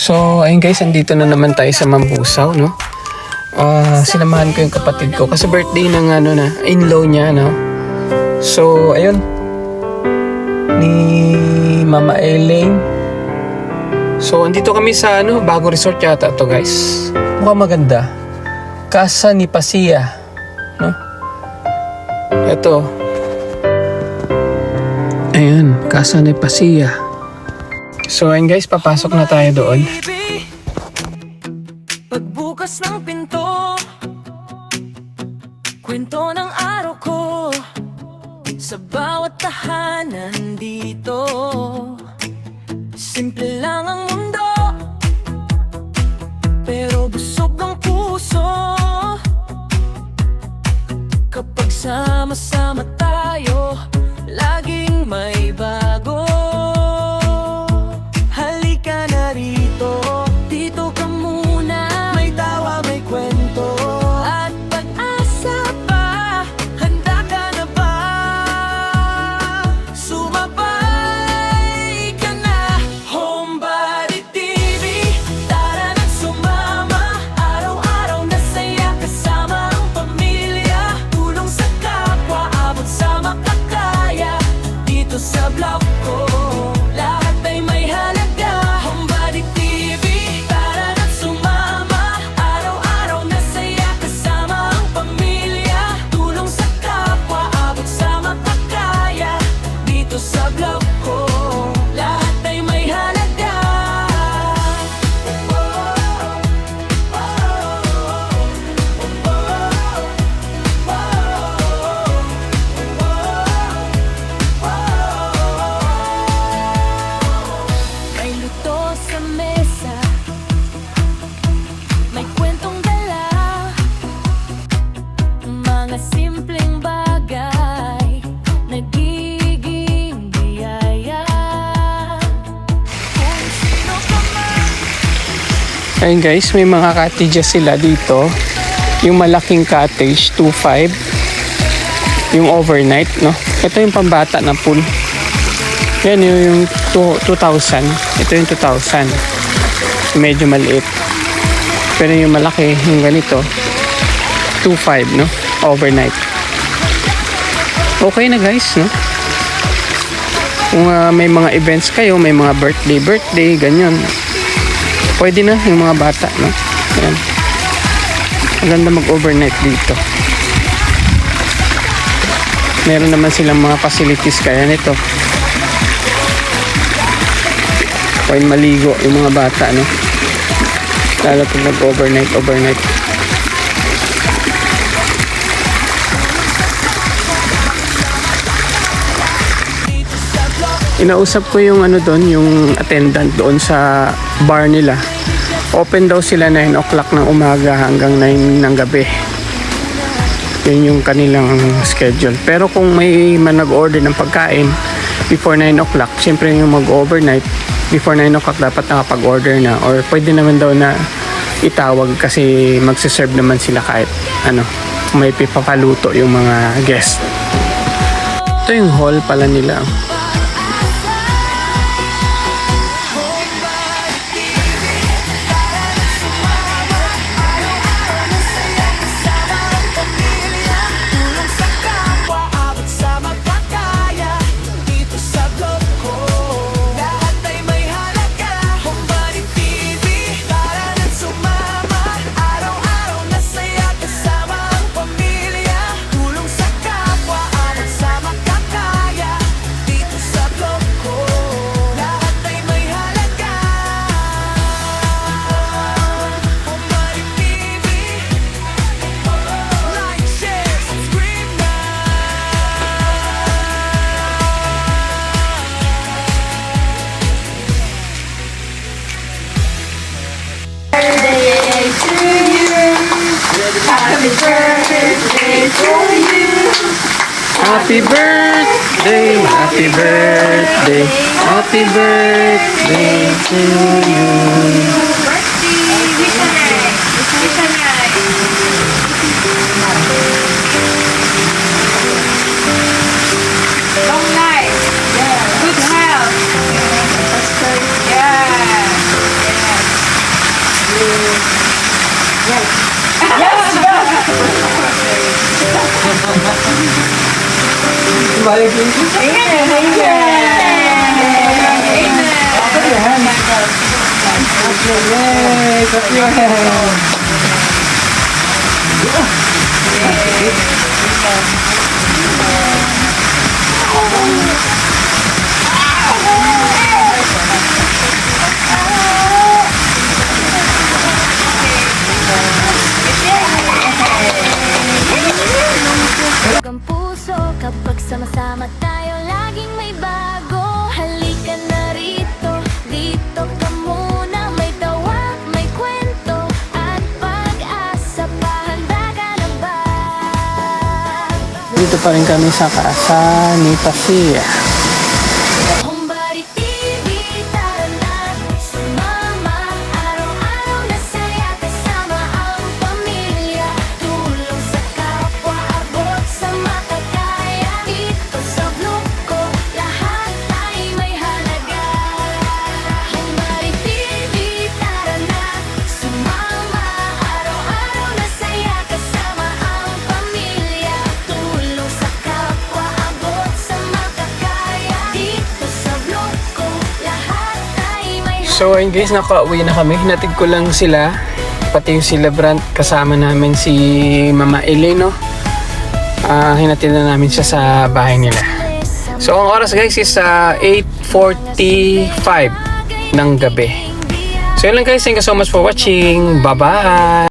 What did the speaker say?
So, ayun guys, andito na naman tayo sa Mambusaw, no? Sinamahan ko yung kapatid ko kasi birthday ng in-law niya, no? So, ayun. Ni Mama Elaine. So, andito kami sa bagong resort yata to, guys. Mukhang maganda. Casa ni Pasia, no? Ito. Ayun, Casa ni Pasia. So, ayun guys, papasok na tayo doon. Pagbukas ng pinto, kwento ng araw ko sa bawat tahanan dito. Simple lang ang mundo, pero busog ang puso kapag sama-sama tayo, laging may bago. Halika na rito, dito ka muna. May tawa, may kwento, at pag-asa pa. Handa ka na ba? Sumabay ka na. Homebody TV, tara na sumama. Araw-araw na saya, kasama ang pamilya. Tulong sa kapwa, abot sa makakaya. Dito sa vlog ko, lahat ay may halaga. Homebody TV, tara na sumama. Araw-araw na saya, kasama ang pamilya. Tulong sa kapwa, abot sa makakaya. Dito sa vlog ko, lahat ay may halaga. May luto sa mesa, may kwentong dala, mga simpleng bagay, nagiging biyaya. Kung sino ka man, Ayun guys, may mga cottages sila dito. Yung malaking cottage, 2.5. Yung overnight, no? Ito yung pambata na pool. Yan yung 2,000. Ito yung 2,000. Medyo maliit. Pero yung malaki, yung ganito, 2.5, no? Overnight. Okay na guys, no? Kung may mga events kayo, may mga birthday, ganyan. Pwede na yung mga bata, no? Ayan. Maganda mag-overnight dito. Meron naman silang mga facilities kaya nito. Pwede maligo yung mga bata, no? Lalo pag nag-overnight. Inausap ko yung doon, yung attendant doon sa bar nila. Open daw sila 9 o'clock ng umaga hanggang 9 ng gabi. Yun yung kanilang schedule. Pero kung may nag-order ng pagkain before 9 o'clock, siyempre yung mag-overnight, before 9 o'clock dapat nakapag-order na. Or pwede naman daw na itawag kasi magsiserve naman sila kahit may pipapaluto yung mga guest. Ito yung hall pala nila. tulong sa kapwa, abot sa makakaya. Dito sa vlog ko, lahat ay may halaga. Homebody TV, tara na sumama. Araw-araw na saya, kasama ang pamilya. Tulong sa kapwa, abot sa makakaya. Dito sa vlog ko, lahat ay may halaga. Homebody TV, like, share, subscribe na. Happy birthday, happy birthday, happy birthday to you. Long life, good health. Yeah. Ang puso kapag sama-sama tayo laging may bago. Halika na rito, dito ka muna. May tawa, may kwento at pag-asa pa. Handa ka na ba? Dito pa rin kami sa casa ni Pasia. Homebody TV, tara na, sumama. Araw-araw na saya kasama ang pamilya. Tulong sa kapwa, abot sa makakaya. Dito sa vlog ko, lahat ay may halaga. Homebody TV, tara na, sumama. Araw-araw na saya kasama ang pamilya. Tulong sa kapwa, abot sa makakaya. Dito sa vlog ko, lahat ay may So ayun guys, nakauwi na kami. Hinatid ko lang sila. Pati yung sila Brant, kasama namin si Mama Eleno. Hinatid na namin siya sa bahay nila. So ang oras guys is 8:45 ng gabi. So yun lang guys, thank you so much for watching. Bye bye!